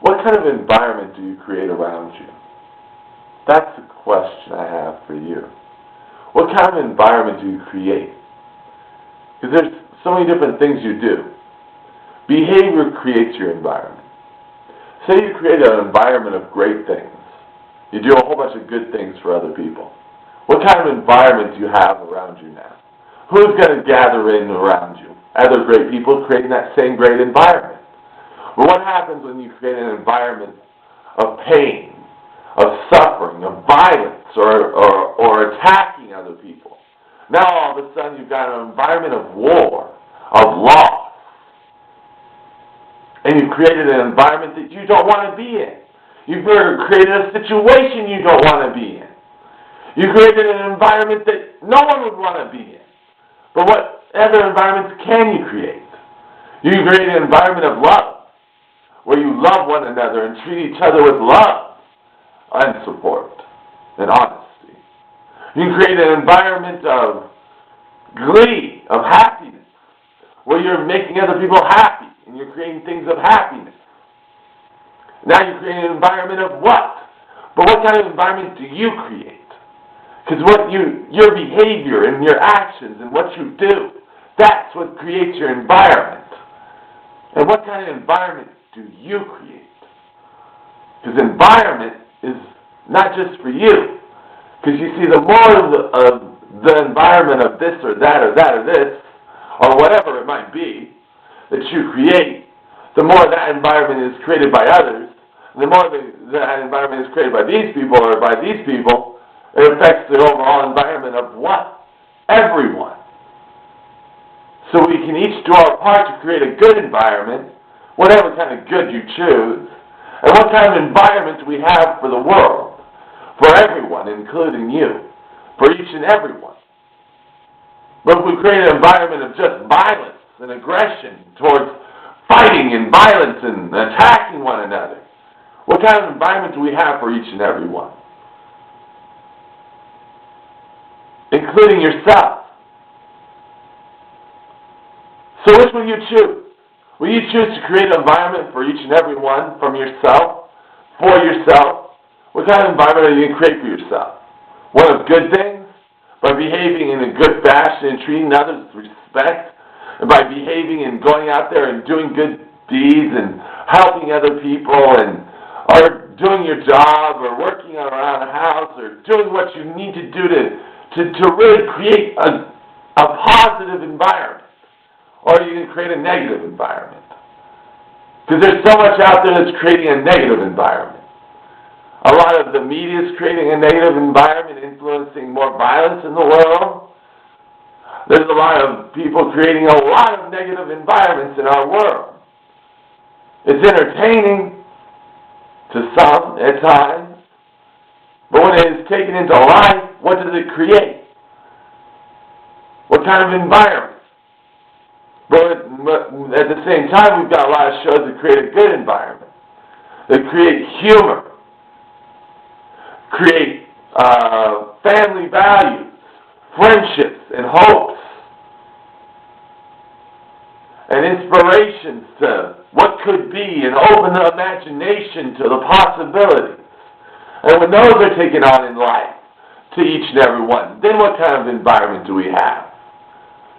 What kind of environment do you create around you? That's the question I have for you. What kind of environment do you create? Because there's so many different things you do. Behavior creates your environment. Say you create an environment of great things. You do a whole bunch of good things for other people. What kind of environment do you have around you now? Who's going to gather in around you? Other great people creating that same great environment. Well, what happens when you create an environment of pain, of suffering, of violence, or attacking other people? Now all of a sudden you've got an environment of war, of loss. And you've created an environment that you don't want to be in. You've created a situation you don't want to be in. You created an environment that no one would want to be in. But what other environments can you create? You create an environment of love, where you love one another and treat each other with love and support and honesty. You can create an environment of glee, of happiness, where you're making other people happy and you're creating things of happiness. Now you create an environment of what? But what kind of environment do you create? Because your behavior and your actions and what you do, that's what creates your environment. And what kind of environment do you create? Because environment is not just for you. Because you see, the more of the environment of this or that or that or this, or whatever it might be, that you create, the more that environment is created by others, the more that environment is created by these people or by these people, it affects the overall environment of what? Everyone. So we can each do our part to create a good environment, whatever kind of good you choose. And what kind of environment do we have for the world? For everyone, including you. For each and every one. But if we create an environment of just violence and aggression towards fighting and violence and attacking one another, what kind of environment do we have for each and every one? Including yourself. So which will you choose? Will you choose to create an environment for each and every one from yourself, for yourself? What kind of environment are you going to create for yourself? One of good things? By behaving in a good fashion and treating others with respect? And by behaving and going out there and doing good deeds and helping other people or doing your job or working around the house or doing what you need to do to really create a positive environment? Or are you going to create a negative environment? Because there's so much out there that's creating a negative environment. A lot of the media is creating a negative environment, influencing more violence in the world. There's a lot of people creating a lot of negative environments in our world. It's entertaining to some at times, but when it is taken into life, what does it create? What kind of environment? But at the same time, we've got a lot of shows that create a good environment, that create humor, create family values, friendships, and hopes, and inspirations to what could be, and open the imagination to the possibilities. And when those are taken on in life, to each and every one, then what kind of environment do we have?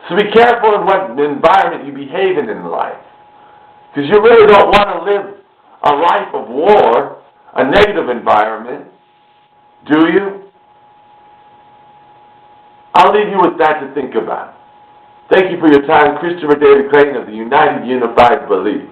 So be careful in what environment you behave in life. Because you really don't want to live a life of war, a negative environment, do you? I'll leave you with that to think about. Thank you for your time. Christopher David Clayton of the United Unified Belief.